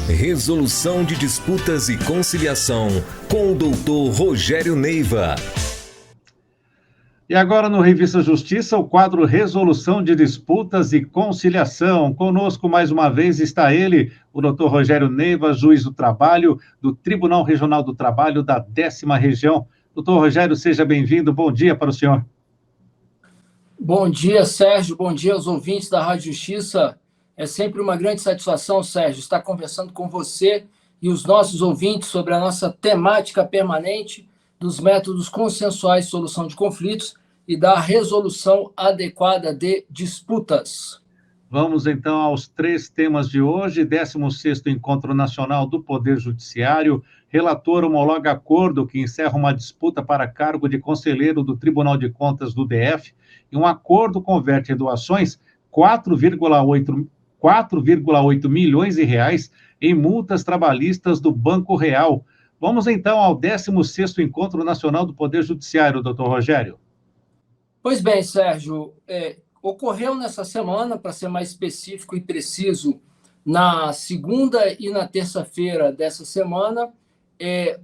Resolução de disputas e conciliação, com o doutor Rogério Neiva. E agora no Revista Justiça, o quadro Resolução de Disputas e Conciliação. Conosco mais uma vez está ele, o doutor Rogério Neiva, juiz do trabalho do Tribunal Regional do Trabalho da 10ª Região. Doutor Rogério, seja bem-vindo. Bom dia para o senhor. Bom dia, Sérgio. Bom dia aos ouvintes da Rádio Justiça. É sempre uma grande satisfação, Sérgio, estar conversando com você e os nossos ouvintes sobre a nossa temática permanente dos métodos consensuais de solução de conflitos e da resolução adequada de disputas. Vamos, então, aos 3 temas de hoje. 16º Encontro Nacional do Poder Judiciário. Relator homologa acordo que encerra uma disputa para cargo de conselheiro do Tribunal de Contas do DF. E um acordo converte em doações 4,8 milhões de reais em multas trabalhistas do Banco Real. Vamos, então, ao 16º Encontro Nacional do Poder Judiciário, doutor Rogério. Pois bem, Sérgio, ocorreu nessa semana, para ser mais específico e preciso, na segunda e na terça-feira dessa semana,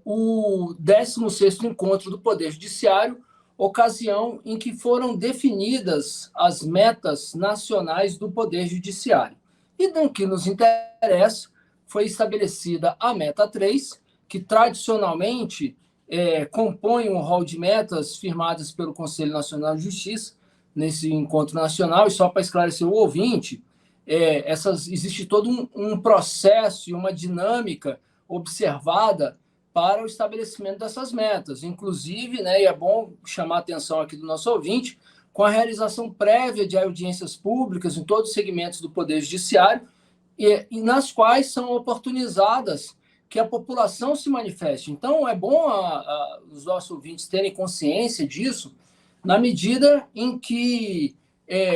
o 16º Encontro do Poder Judiciário, ocasião em que foram definidas as metas nacionais do Poder Judiciário. E no que nos interessa, foi estabelecida a meta 3, que tradicionalmente compõe um rol de metas firmadas pelo Conselho Nacional de Justiça nesse encontro nacional. E só para esclarecer o ouvinte, existe todo um processo e uma dinâmica observada para o estabelecimento dessas metas. Inclusive, e é bom chamar a atenção aqui do nosso ouvinte, com a realização prévia de audiências públicas em todos os segmentos do Poder Judiciário, e nas quais são oportunizadas que a população se manifeste. Então, é bom os nossos ouvintes terem consciência disso, na medida em que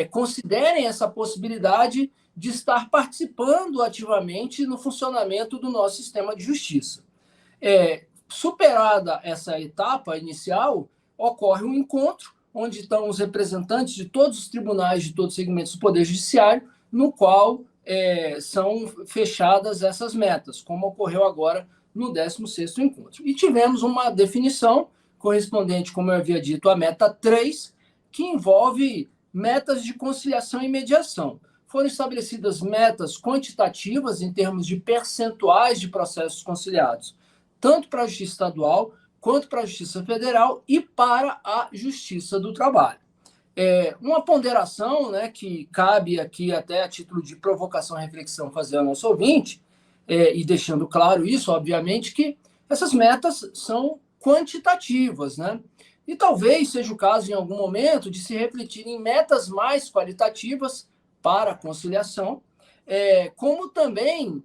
considerem essa possibilidade de estar participando ativamente no funcionamento do nosso sistema de justiça. Superada essa etapa inicial, ocorre um encontro, onde estão os representantes de todos os tribunais, de todos os segmentos do Poder Judiciário, no qual são fechadas essas metas, como ocorreu agora no 16º encontro. E tivemos uma definição correspondente, como eu havia dito, à meta 3, que envolve metas de conciliação e mediação. Foram estabelecidas metas quantitativas em termos de percentuais de processos conciliados, tanto para a Justiça Estadual, quanto para a Justiça Federal e para a Justiça do Trabalho. Uma ponderação que cabe aqui até a título de provocação e reflexão fazer ao nosso ouvinte, e deixando claro isso, obviamente, que essas metas são quantitativas, E talvez seja o caso, em algum momento, de se refletir em metas mais qualitativas para a conciliação, como também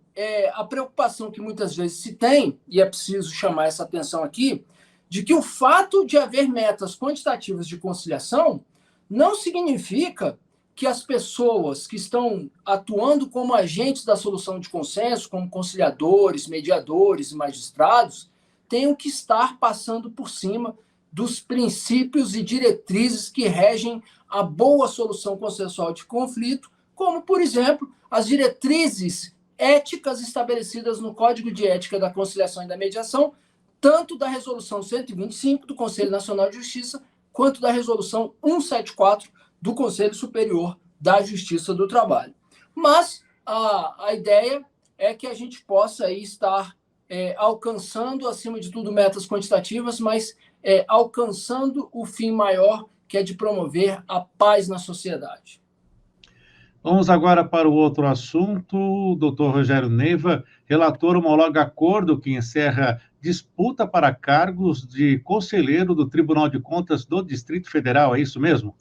a preocupação que muitas vezes se tem, e é preciso chamar essa atenção aqui, de que o fato de haver metas quantitativas de conciliação não significa que as pessoas que estão atuando como agentes da solução de consenso, como conciliadores, mediadores e magistrados, tenham que estar passando por cima dos princípios e diretrizes que regem a boa solução consensual de conflito, como, por exemplo, as diretrizes éticas estabelecidas no Código de Ética da Conciliação e da Mediação, tanto da Resolução 125 do Conselho Nacional de Justiça, quanto da Resolução 174 do Conselho Superior da Justiça do Trabalho. Mas a ideia é que a gente possa aí estar alcançando, acima de tudo, metas quantitativas, mas alcançando o fim maior, que é de promover a paz na sociedade. Vamos agora para o outro assunto. O doutor Rogério Neiva, relator, homologa acordo que encerra disputa para cargos de conselheiro do Tribunal de Contas do Distrito Federal, é isso mesmo?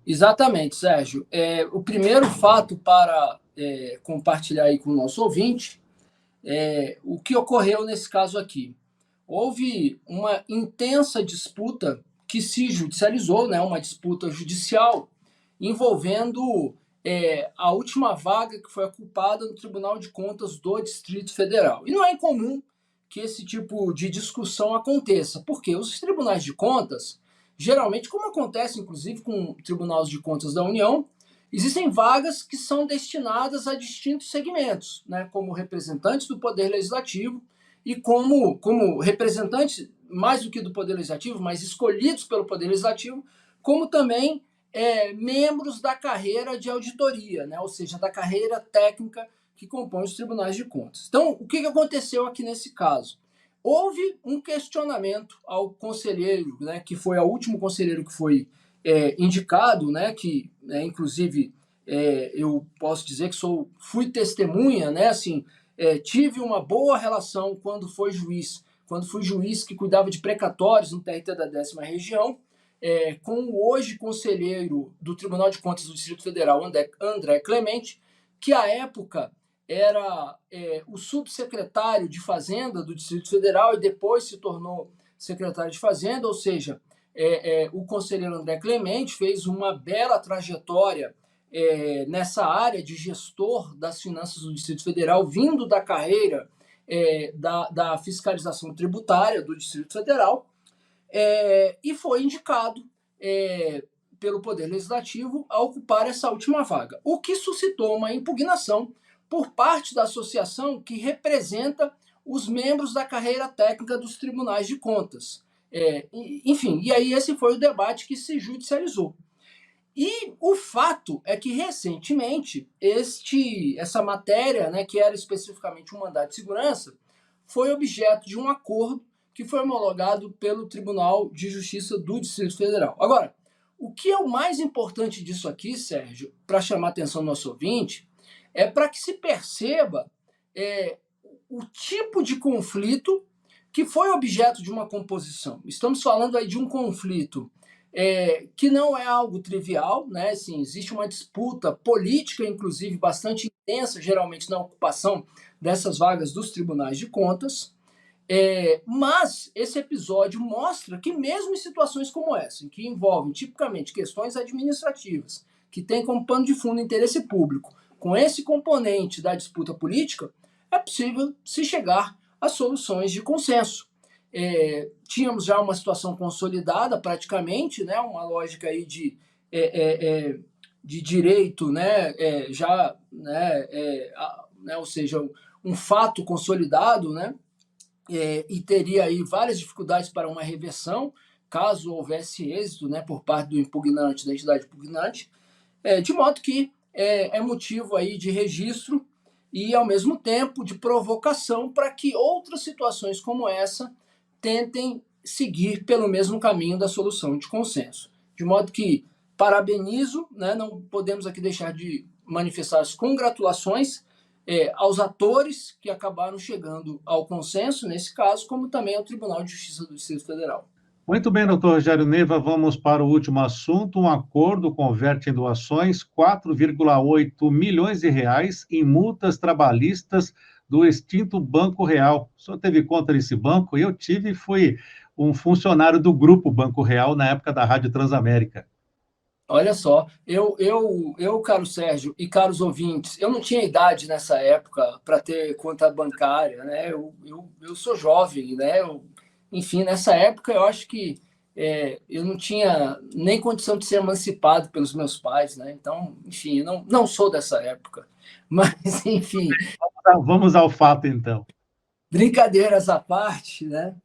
Exatamente, Sérgio. O primeiro fato para compartilhar aí com o nosso ouvinte o que ocorreu nesse caso aqui. Houve uma intensa disputa que se judicializou, uma disputa judicial envolvendo a última vaga que foi ocupada no Tribunal de Contas do Distrito Federal. E não é incomum que esse tipo de discussão aconteça, porque os tribunais de contas, geralmente, como acontece inclusive com tribunais de contas da União, Existem vagas que são destinadas a distintos segmentos, né, como representantes do Poder Legislativo e como representantes, mais do que do Poder Legislativo, mas escolhidos pelo Poder Legislativo, como também membros da carreira de auditoria, né, ou seja, da carreira técnica que compõe os tribunais de contas. Então, o que aconteceu aqui nesse caso? Houve um questionamento ao conselheiro, né, que foi o último conselheiro que foi indicado, né, que, inclusive, eu posso dizer que fui testemunha, né, assim, tive uma boa relação quando fui juiz que cuidava de precatórios no TRT da 10ª Região, com o hoje conselheiro do Tribunal de Contas do Distrito Federal, André Clemente, que à época era o subsecretário de Fazenda do Distrito Federal e depois se tornou secretário de Fazenda, ou seja, o conselheiro André Clemente fez uma bela trajetória nessa área de gestor das finanças do Distrito Federal, vindo da carreira da fiscalização tributária do Distrito Federal, e foi indicado pelo Poder Legislativo a ocupar essa última vaga, o que suscitou uma impugnação por parte da associação que representa os membros da carreira técnica dos tribunais de contas. Enfim, e aí esse foi o debate que se judicializou. E o fato é que, recentemente, essa matéria, né, que era especificamente um mandado de segurança, foi objeto de um acordo que foi homologado pelo Tribunal de Justiça do Distrito Federal. Agora, o que é o mais importante disso aqui, Sérgio, para chamar a atenção do nosso ouvinte, é para que se perceba o tipo de conflito que foi objeto de uma composição. Estamos falando aí de um conflito que não é algo trivial, né? Assim, existe uma disputa política, inclusive, bastante intensa, geralmente na ocupação dessas vagas dos tribunais de contas, mas esse episódio mostra que mesmo em situações como essa, em que envolvem tipicamente questões administrativas, que têm como pano de fundo interesse público, com esse componente da disputa política, é possível se chegar a soluções de consenso. Tínhamos já uma situação consolidada praticamente, né, uma lógica aí de direito, né, ou seja, um fato consolidado, né, e teria aí várias dificuldades para uma reversão, caso houvesse êxito, né, por parte do impugnante, da entidade impugnante, de modo que é motivo aí de registro e, ao mesmo tempo, de provocação para que outras situações como essa tentem seguir pelo mesmo caminho da solução de consenso. De modo que parabenizo, né, não podemos aqui deixar de manifestar as congratulações aos atores que acabaram chegando ao consenso, nesse caso, como também ao Tribunal de Justiça do Distrito Federal. Muito bem, doutor Rogério Neiva, vamos para o último assunto. Um acordo converte em doações 4,8 milhões de reais em multas trabalhistas do extinto Banco Real. O senhor teve conta desse banco? Eu tive, fui um funcionário do Grupo Banco Real na época da Rádio Transamérica. Olha só, caro Sérgio e caros ouvintes, eu não tinha idade nessa época para ter conta bancária, né? Eu sou jovem, né? Enfim, nessa época eu acho que eu não tinha nem condição de ser emancipado pelos meus pais, né? Então, enfim, não sou dessa época. Mas, enfim. Vamos ao fato, então. Brincadeiras à parte, né?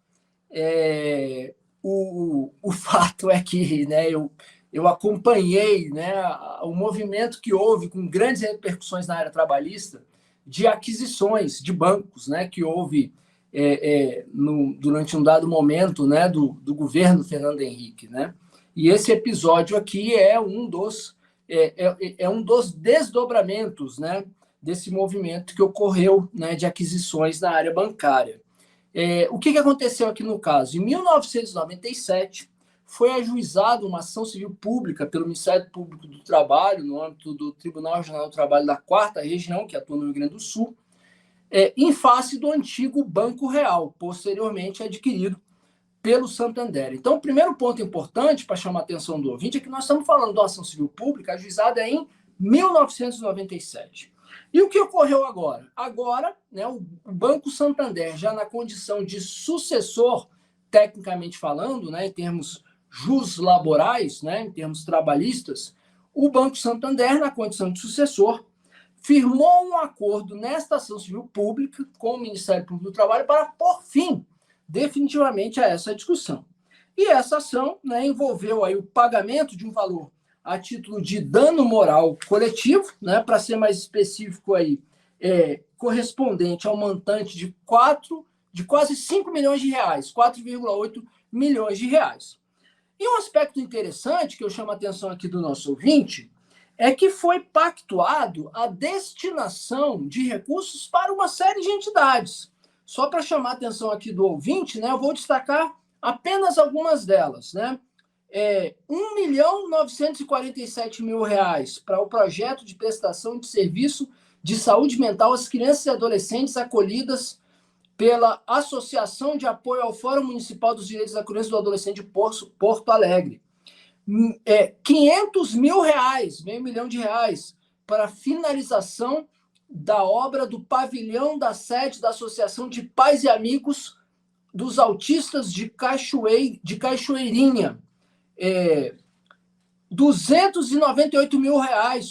O fato é que, né, eu acompanhei, né, o movimento que houve com grandes repercussões na área trabalhista de aquisições de bancos, né, que houve durante um dado momento, né, do governo Fernando Henrique, né? E esse episódio aqui é um dos desdobramentos, né, desse movimento que ocorreu, né, de aquisições na área bancária. O que aconteceu aqui no caso? Em 1997, foi ajuizada uma ação civil pública pelo Ministério Público do Trabalho, no âmbito do Tribunal Regional do Trabalho da 4ª Região, que atua no Rio Grande do Sul, em face do antigo Banco Real, posteriormente adquirido pelo Santander. Então, o primeiro ponto importante para chamar a atenção do ouvinte é que nós estamos falando de uma ação civil pública ajuizada em 1997. E o que ocorreu agora? Agora, né, o Banco Santander, já na condição de sucessor, tecnicamente falando, né, em termos juslaborais, né, em termos trabalhistas, o Banco Santander, na condição de sucessor, firmou um acordo nesta ação civil pública com o Ministério Público do Trabalho para pôr fim definitivamente a essa discussão. E essa ação, né, envolveu aí o pagamento de um valor a título de dano moral coletivo, né, para ser mais específico aí, correspondente ao montante de quase 5 milhões de reais, 4,8 milhões de reais. E um aspecto interessante que eu chamo a atenção aqui do nosso ouvinte é que foi pactuado a destinação de recursos para uma série de entidades. Só para chamar a atenção aqui do ouvinte, né, eu vou destacar apenas algumas delas, né? R$ 1.947.000 para o projeto de prestação de serviço de saúde mental às crianças e adolescentes acolhidas pela Associação de Apoio ao Fórum Municipal dos Direitos da Criança e do Adolescente de Porto Alegre. R$ 500 mil, meio milhão de reais, para a finalização da obra do pavilhão da sede da Associação de Pais e Amigos dos Autistas de Cachoeirinha. R$ 298 mil,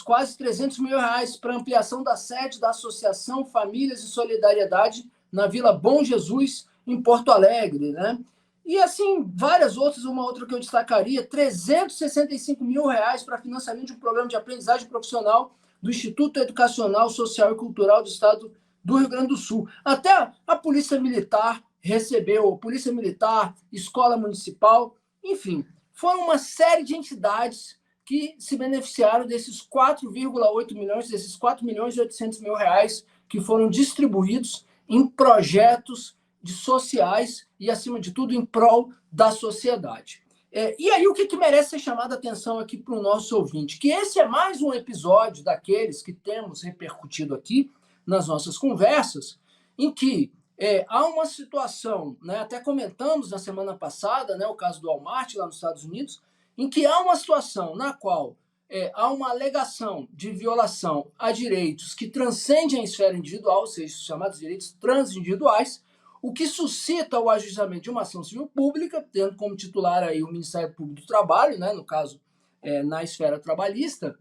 quase R$ 300 mil, para ampliação da sede da Associação Famílias e Solidariedade na Vila Bom Jesus, em Porto Alegre, né? E assim, várias outras, uma outra que eu destacaria, R$ 365 mil para financiamento de um programa de aprendizagem profissional do Instituto Educacional, Social e Cultural do Estado do Rio Grande do Sul. Até a Polícia Militar recebeu, Polícia Militar, Escola Municipal, enfim, foram uma série de entidades que se beneficiaram desses 4,8 milhões, desses 4 milhões e 800 mil reais que foram distribuídos em projetos sociais e, acima de tudo, em prol da sociedade. E aí, o que merece ser chamado a atenção aqui para o nosso ouvinte? Que esse é mais um episódio daqueles que temos repercutido aqui nas nossas conversas, em que há uma situação, né, até comentamos na semana passada, né, o caso do Walmart lá nos Estados Unidos, em que há uma situação na qual há uma alegação de violação a direitos que transcendem a esfera individual, ou seja, os chamados direitos transindividuais, o que suscita o ajuizamento de uma ação civil pública, tendo como titular aí o Ministério Público do Trabalho, né, no caso, na esfera trabalhista,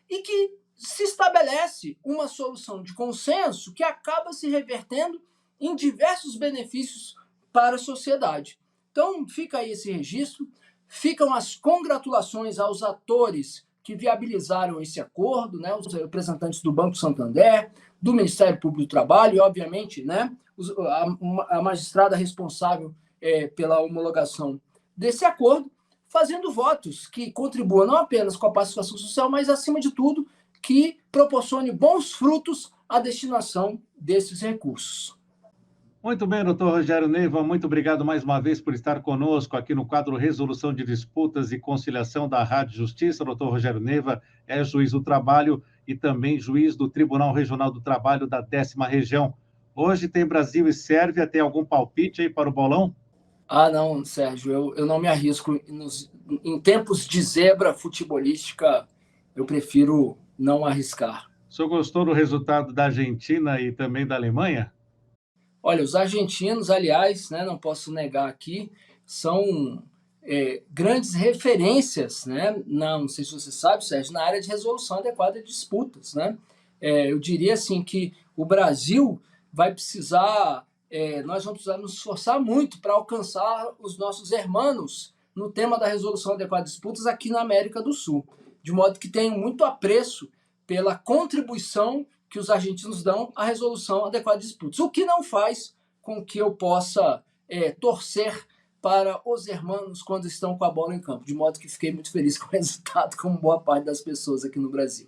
e que se estabelece uma solução de consenso que acaba se revertendo em diversos benefícios para a sociedade. Então, fica aí esse registro, ficam as congratulações aos atores que viabilizaram esse acordo, né, os representantes do Banco Santander, do Ministério Público do Trabalho e, obviamente, né, a magistrada responsável pela homologação desse acordo, fazendo votos que contribuam não apenas com a pacificação social, mas, acima de tudo, que proporcione bons frutos à destinação desses recursos. Muito bem, doutor Rogério Neiva, muito obrigado mais uma vez por estar conosco aqui no quadro Resolução de Disputas e Conciliação da Rádio Justiça. Doutor Rogério Neiva é juiz do trabalho e também juiz do Tribunal Regional do Trabalho da 10ª Região. Hoje tem Brasil e Sérvia, tem algum palpite aí para o bolão? Ah, não, Sérgio, eu não me arrisco. Em tempos de zebra futebolística, eu prefiro não arriscar. O senhor gostou do resultado da Argentina e também da Alemanha? Olha, os argentinos, aliás, né, não posso negar aqui, são grandes referências, né? Não sei se você sabe, Sérgio, na área de resolução adequada de disputas, né? Eu diria assim que o Brasil vai precisar, nós vamos precisar nos esforçar muito para alcançar os nossos irmãos no tema da resolução adequada de disputas aqui na América do Sul, de modo que tenho muito apreço pela contribuição que os argentinos dão à resolução adequada de disputas, o que não faz com que eu possa torcer para os irmãos quando estão com a bola em campo, de modo que fiquei muito feliz com o resultado, como boa parte das pessoas aqui no Brasil.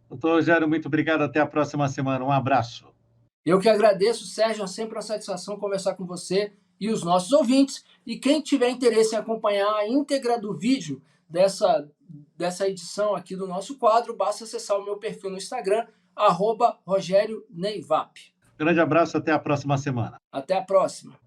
Doutor Rogério, muito obrigado, até a próxima semana, um abraço. Eu que agradeço, Sérgio, é sempre uma satisfação conversar com você e os nossos ouvintes, e quem tiver interesse em acompanhar a íntegra do vídeo dessa edição aqui do nosso quadro, basta acessar o meu perfil no Instagram, @RogérioNeivap. Grande abraço, até a próxima semana. Até a próxima.